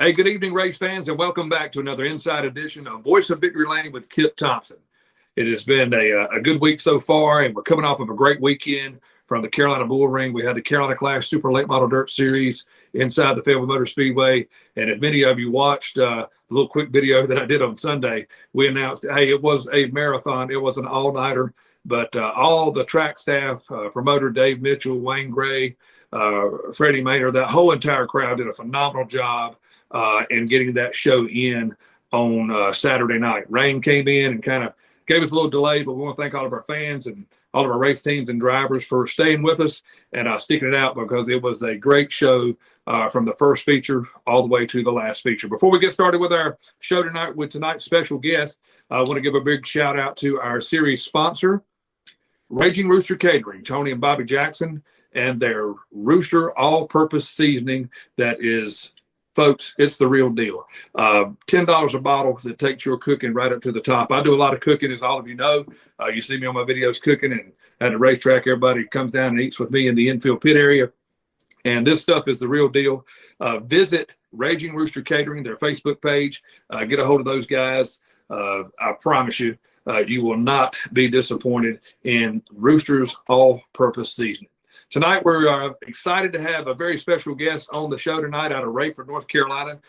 Hey, good evening, race fans, and welcome back to another Inside Edition of Voice of Victory Lane with Kip Thompson. It has been a good week so far, and we're coming off of a great weekend from the Carolina Bull Ring. We had the Carolina Clash Super Late Model Dirt Series inside the Fayetteville Motor Speedway. And if many of you watched the little quick video that I did on Sunday, we announced, hey, it was a marathon. It was an all-nighter. But all the track staff, promoter Dave Mitchell, Wayne Gray, Freddie Maynard, that whole entire crowd did a phenomenal job in getting that show in on Saturday night. Rain came in and kind of gave us a little delay, but we want to thank all of our fans and all of our race teams and drivers for staying with us and sticking it out, because it was a great show from the first feature all the way to the last feature. Before we get started with our show tonight with tonight's special guest, I want to give a big shout out to our series sponsor, Raging Rooster Catering, Tony and Bobby Jackson, and their Rooster all-purpose seasoning that is, folks, it's the real deal. $10 a bottle that takes your cooking right up to the top. I do a lot of cooking, as all of you know. You see me on my videos cooking, and at the racetrack, everybody comes down and eats with me in the infield pit area. And this stuff is the real deal. Visit Raging Rooster Catering, their Facebook page. Get a hold of those guys. I promise you, you will not be disappointed in Rooster's all-purpose seasoning. Tonight, we're excited to have a very special guest on the show tonight out of Rayford, North Carolina.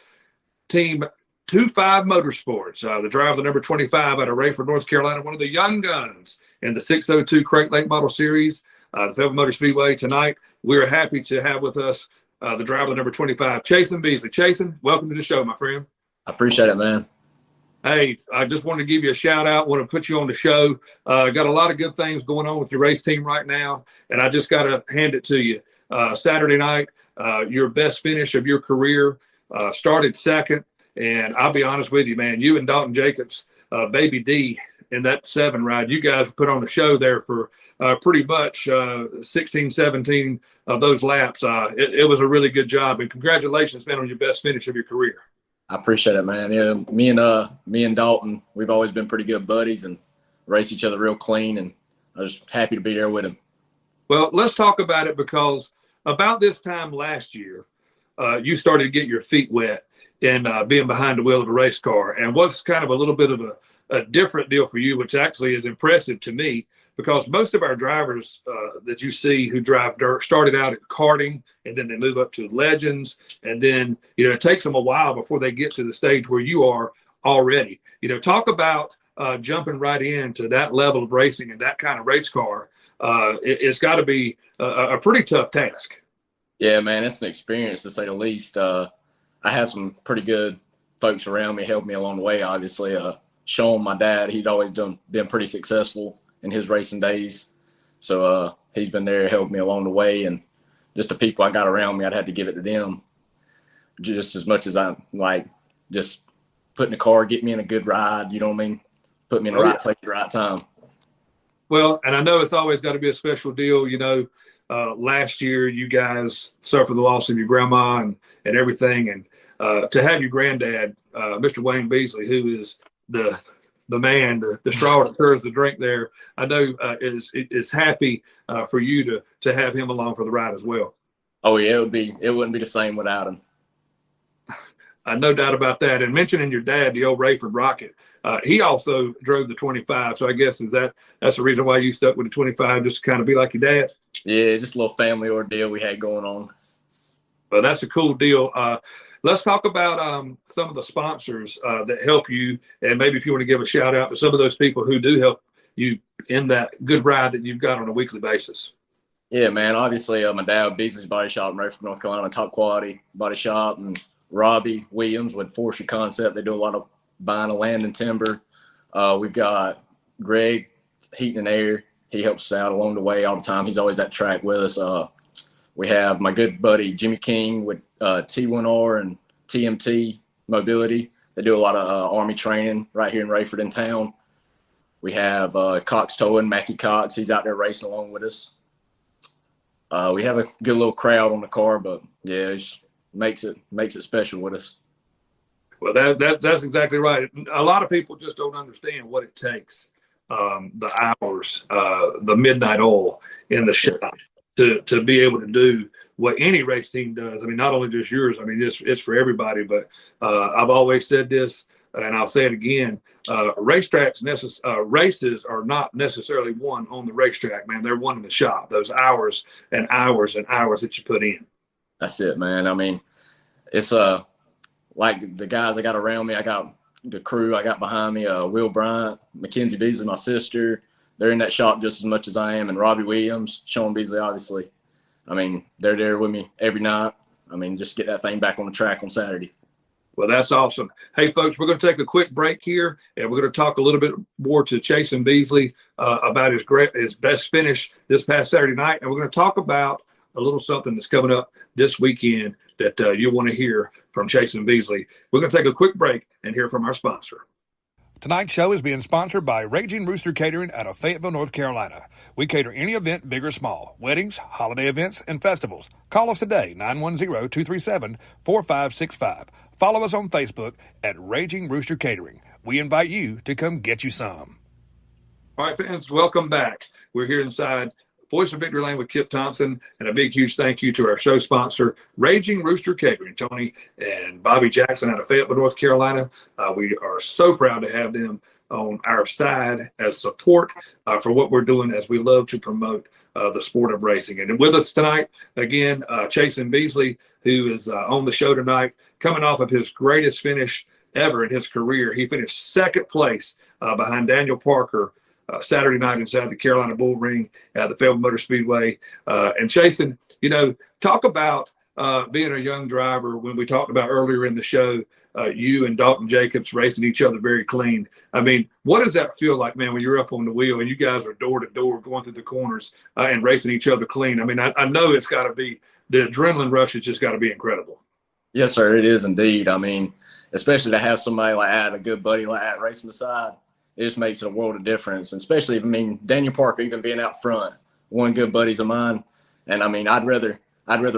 Team 25 Motorsports, the driver, the number 25 out of Rayford, North Carolina, one of the young guns in the 602 Crate Late Model Series, the Fayetteville Motor Speedway. Tonight, we're happy to have with us the driver, the number 25, Chasen Beasley. Chasen, welcome to the show, my friend. I appreciate it, man. Hey, I just wanted to give you a shout out. Want to put you on the show. Got a lot of good things going on with your race team right now, and I just got to hand it to you. Saturday night, your best finish of your career, started second, and I'll be honest with you, man. You and Dalton Jacobs, Baby D, in that 7 ride, you guys put on the show there for pretty much 16, 17 of those laps. It was a really good job, and congratulations, man, on your best finish of your career. I appreciate it, man. Yeah, me and Dalton, we've always been pretty good buddies and race each other real clean, and I was happy to be there with him. Well, let's talk about it, because about this time last year, you started to get your feet wet in being behind the wheel of a race car. And what's kind of a little bit of a different deal for you, which actually is impressive to me, because most of our drivers that you see who drive dirt started out at karting, and then they move up to legends. And then, it takes them a while before they get to the stage where you are already. Talk about jumping right into that level of racing and that kind of race car. It's got to be a pretty tough task. Yeah, man, it's an experience, to say the least. I have some pretty good folks around me help me along the way, obviously. Sean, my dad, he's always been pretty successful in his racing days. So he's been there to help me along the way. And just the people I got around me, I'd have to give it to them just as much as I like just put in the car, get me in a good ride, you know what I mean? Put me in the right place at the right time. Well, and I know it's always got to be a special deal. Last year you guys suffered the loss of your grandma and everything. And to have your granddad, Mr. Wayne Beasley, who is the man, the straw that stirs the drink there, I know is happy for you to have him along for the ride as well. Oh yeah, it wouldn't be the same without him. No doubt about that. And mentioning your dad, the old Rayford Rocket, he also drove the 25. So I guess that's the reason why you stuck with the 25, just to kind of be like your dad. Yeah, just a little family ordeal we had going on. Well, that's a cool deal. Let's talk about some of the sponsors that help you, and maybe if you want to give a shout out to some of those people who do help you in that good ride that you've got on a weekly basis. Yeah, man. Obviously, my dad, Beasley's Body Shop in Rayford, North Carolina, top quality body shop, and Robbie Williams with Forestry Concept. They do a lot of buying of land and timber. We've got Greg, Heating and Air. He helps us out along the way all the time. He's always at track with us. We have my good buddy Jimmy King with T1R and TMT Mobility. They do a lot of Army training right here in Rayford in town. We have Cox Towing, Mackie Cox. He's out there racing along with us. We have a good little crowd on the car, but yeah, it makes it special with us. Well, that's exactly right. A lot of people just don't understand what it takes, the hours, the midnight oil in the shop to be able to do what any race team does. I mean, not only just yours. I mean, it's for everybody. But I've always said this, and I'll say it again: races are not necessarily won on the racetrack, man. They're won in the shop. Those hours and hours and hours that you put in. That's it, man. I mean, it's like the guys I got around me. I got the crew I got behind me. Will Bryant, Mackenzie Beasley, my sister. They're in that shop just as much as I am, and Robbie Williams, Sean Beasley, obviously. I mean, they're there with me every night. I mean, just get that thing back on the track on Saturday. Well, that's awesome. Hey, folks, we're going to take a quick break here, and we're going to talk a little bit more to Chasen Beasley about his best finish this past Saturday night, and we're going to talk about a little something that's coming up this weekend that you'll want to hear from Chasen Beasley. We're going to take a quick break and hear from our sponsor. Tonight's show is being sponsored by Raging Rooster Catering out of Fayetteville, North Carolina. We cater any event, big or small, weddings, holiday events, and festivals. Call us today, 910-237-4565. Follow us on Facebook at Raging Rooster Catering. We invite you to come get you some. All right, fans, welcome back. We're here inside Voice of Victory Lane with Kip Thompson, and a big, huge thank you to our show sponsor, Raging Rooster Catering, Tony and Bobby Jackson out of Fayetteville, North Carolina. We are so proud to have them on our side as support for what we're doing, as we love to promote the sport of racing. And with us tonight, again, Chasen Beasley, who is on the show tonight, coming off of his greatest finish ever in his career. He finished second place behind Daniel Parker Saturday night inside the Carolina Bull Ring at the Fayetteville Motor Speedway. And Chasen, talk about being a young driver. When we talked about earlier in the show, you and Dalton Jacobs racing each other very clean. I mean, what does that feel like, man, when you're up on the wheel and you guys are door to door going through the corners and racing each other clean? I mean, I know it's got to be, the adrenaline rush has just got to be incredible. Yes, sir, it is indeed. I mean, especially to have somebody like that, a good buddy like that, racing beside, it just makes a world of difference. And especially, I mean, Daniel Parker even being out front, one good buddies of mine. And I mean, I'd rather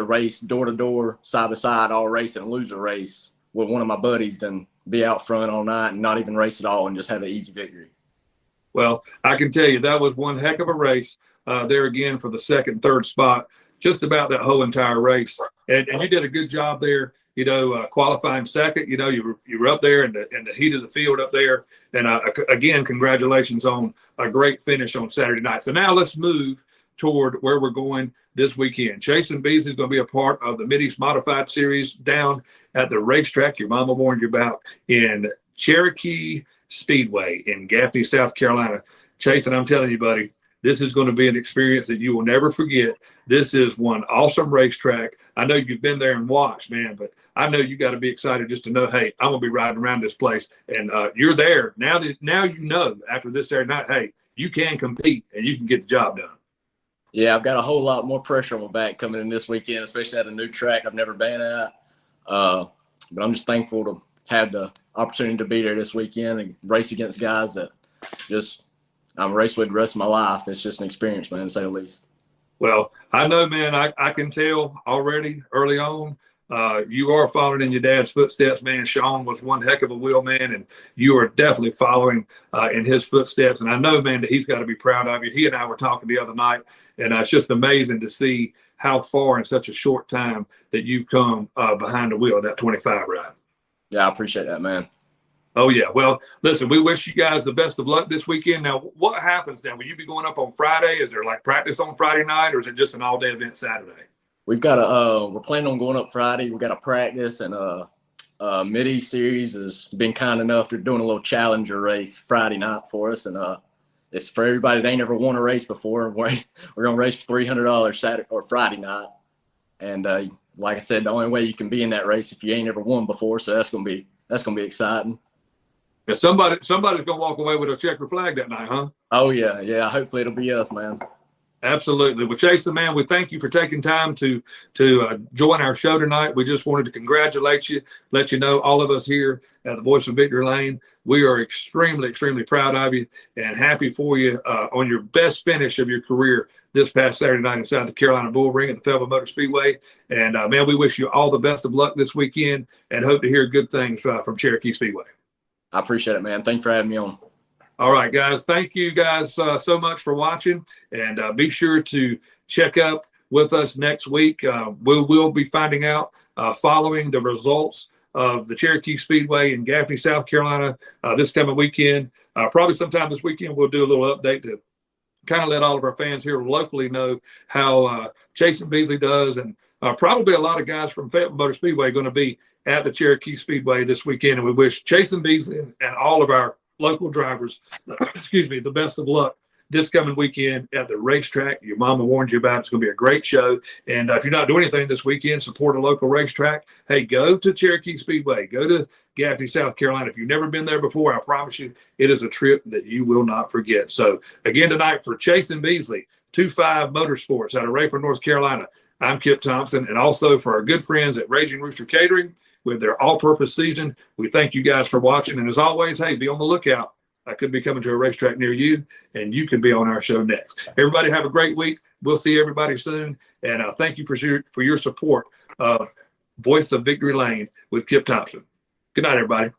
race door to door, side by side, all race and lose a race with one of my buddies than be out front all night and not even race at all and just have an easy victory. Well, I can tell you that was one heck of a race there again for the second, third spot, just about that whole entire race. And you did a good job there. Qualifying second, you were up there in the heat of the field up there. And again, congratulations on a great finish on Saturday night. So now let's move toward where we're going this weekend. Chasen Beasley is going to be a part of the Mid-East Modified Series down at the racetrack your mama warned you about in Cherokee Speedway in Gaffney, South Carolina. Chasen, I'm telling you, buddy, this is going to be an experience that you will never forget. This is one awesome racetrack. I know you've been there and watched, man, but I know you got to be excited just to know, hey, I'm going to be riding around this place. And you're there. Now after this Saturday night, hey, you can compete and you can get the job done. Yeah, I've got a whole lot more pressure on my back coming in this weekend, especially at a new track I've never been at. But I'm just thankful to have the opportunity to be there this weekend and race against guys that just – I'm raced with the rest of my life. It's just an experience, man, to say the least. Well, I know, man, I can tell already early on, you are following in your dad's footsteps, man. Sean was one heck of a wheel man, and you are definitely following in his footsteps. And I know, man, that he's got to be proud of you. He and I were talking the other night, and it's just amazing to see how far in such a short time that you've come behind the wheel of that 25 ride. Yeah, I appreciate that, man. Oh, yeah. Well, listen, we wish you guys the best of luck this weekend. Now, what happens now? Will you be going up on Friday? Is there like practice on Friday night, or is it just an all-day event Saturday? We've got we're planning on going up Friday. We've got a practice, and Mid-East Series has been kind enough to doing a little challenger race Friday night for us. And it's for everybody that ain't ever won a race before. We're going to race for $300 Saturday or Friday night. And like I said, the only way you can be in that race if you ain't ever won before. So that's going to be exciting. Yeah, somebody's going to walk away with a checker flag that night, huh? Oh, yeah. Yeah, hopefully it'll be us, man. Absolutely. Well, Chasen, man, we thank you for taking time to join our show tonight. We just wanted to congratulate you, let you know all of us here at the Voice of Victory Lane, we are extremely, extremely proud of you and happy for you on your best finish of your career this past Saturday night inside the Carolina Bull Ring at the Fayetteville Motor Speedway. And, man, we wish you all the best of luck this weekend and hope to hear good things from Cherokee Speedway. I appreciate it, man. Thanks for having me on. All right, guys. Thank you guys so much for watching. And be sure to check up with us next week. We will be finding out following the results of the Cherokee Speedway in Gaffney, South Carolina this coming weekend. Probably sometime this weekend we'll do a little update to kind of let all of our fans here locally know how Chasen Beasley does, and probably a lot of guys from Fayetteville Motor Speedway going to be at the Cherokee Speedway this weekend. And we wish Chasen Beasley and all of our local drivers, excuse me, the best of luck this coming weekend at the racetrack. Your mama warned you about it. It's going to be a great show. And if you're not doing anything this weekend, support a local racetrack. Hey, go to Cherokee Speedway. Go to Gaffney, South Carolina. If you've never been there before, I promise you it is a trip that you will not forget. So, again, tonight for Chasen Beasley, 2-5 Motorsports out of Rayford, North Carolina, I'm Kip Thompson. And also for our good friends at Raging Rooster Catering with their all-purpose season, we thank you guys for watching. And as always, hey, be on the lookout. I could be coming to a racetrack near you, and you can be on our show next. Everybody have a great week. We'll see everybody soon. And thank you for your support of Voice of Victory Lane with Kip Thompson. Good night, everybody.